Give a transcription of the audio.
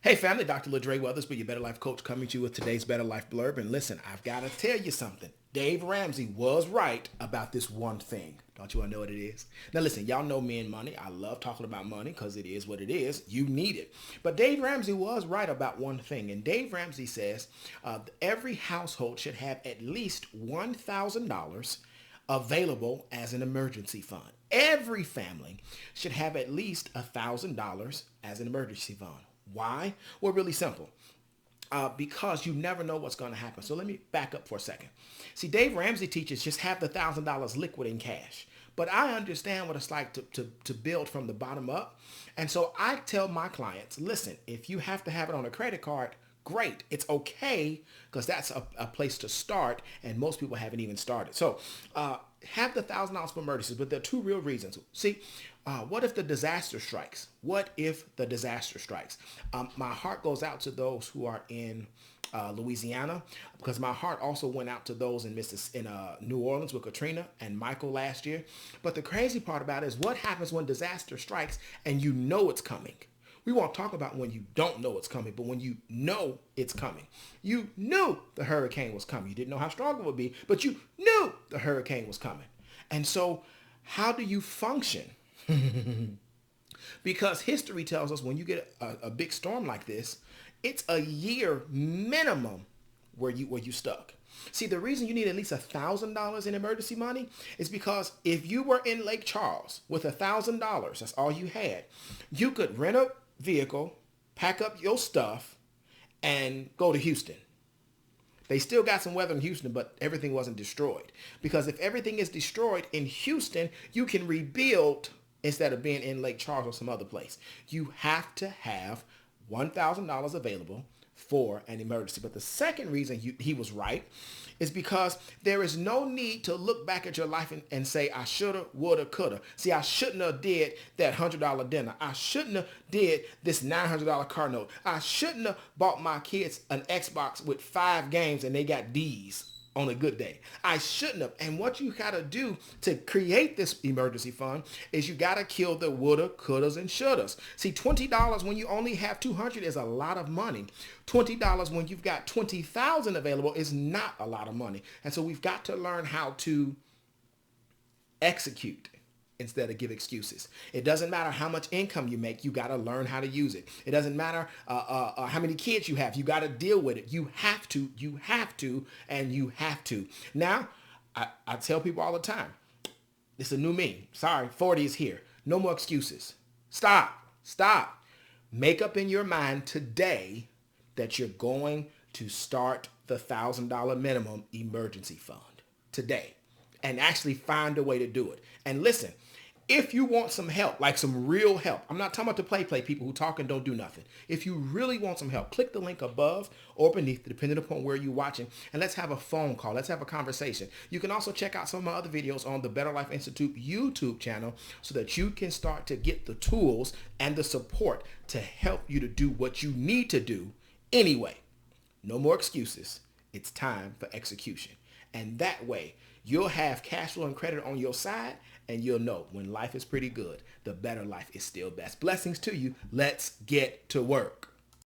Hey family, Dr. LaDre Weathersby, your Better Life Coach, coming to you with today's Better Life Blurb. And listen, I've got to tell you something. Dave Ramsey was right about this one thing. Don't you want to know what it is? Now listen, y'all know me and money. I love talking about money because it is what it is. You need it. But Dave Ramsey was right about one thing. And Dave Ramsey says every household should have at least $1,000 available as an emergency fund. Every family should have at least $1,000 as an emergency fund. Why? Well, really simple. Because you never know what's going to happen. So let me back up for a second. See, Dave Ramsey teaches just have the $1,000 liquid in cash. But I understand what it's like to build from the bottom up. And so I tell my clients, listen, if you have to have it on a credit card, great. It's okay because that's a place to start. And most people haven't even started. So have the $1,000 for emergencies. But there are two real reasons. See, what if the disaster strikes? What if the disaster strikes? My heart goes out to those who are in Louisiana, because my heart also went out to those in New Orleans with Katrina and Michael last year. But the crazy part about it is what happens when disaster strikes and you know it's coming. We won't talk about when you don't know it's coming, but when you know it's coming. You knew the hurricane was coming. You didn't know how strong it would be, but you knew the hurricane was coming. And so how do you function? Because history tells us when you get a big storm like this, it's a year minimum where you stuck. See, the reason you need at least $1,000 in emergency money is because if you were in Lake Charles with $1,000, that's all you had, you could rent a vehicle, pack up your stuff, and go to Houston. They still got some weather in Houston, but everything wasn't destroyed. Because if everything is destroyed in Houston, you can rebuild instead of being in Lake Charles or some other place. You have to have $1,000 available for an emergency. But the second reason he was right is because there is no need to look back at your life and say, I shoulda, woulda, coulda. See, I shouldn't have did that $100 dinner. I shouldn't have did this $900 car note. I shouldn't have bought my kids an Xbox with 5 games and they got D's on a good day. I shouldn't have. And what you got to do to create this emergency fund is you got to kill the woulda, couldas, and shouldas. See, $20 when you only have 200 is a lot of money. $20 when you've got 20,000 available is not a lot of money. And so we've got to learn how to execute instead of give excuses. It doesn't matter how much income you make. You got to learn how to use it. It doesn't matter how many kids you have. You got to deal with it. You have to, and you have to. Now, I tell people all the time, it's a new me. Sorry, 40 is here. No more excuses. Stop. Make up in your mind today that you're going to start the $1,000 minimum emergency fund today and actually find a way to do it. And listen, if you want some help, like some real help, I'm not talking about the play people who talk and don't do nothing. If you really want some help, click the link above or beneath, depending upon where you're watching, and let's have a phone call. Let's have a conversation. You can also check out some of my other videos on the Better Life Institute YouTube channel so that you can start to get the tools and the support to help you to do what you need to do anyway. No more excuses. It's time for execution. And that way, you'll have cash flow and credit on your side, and you'll know when life is pretty good, the better life is still best. Blessings to you. Let's get to work.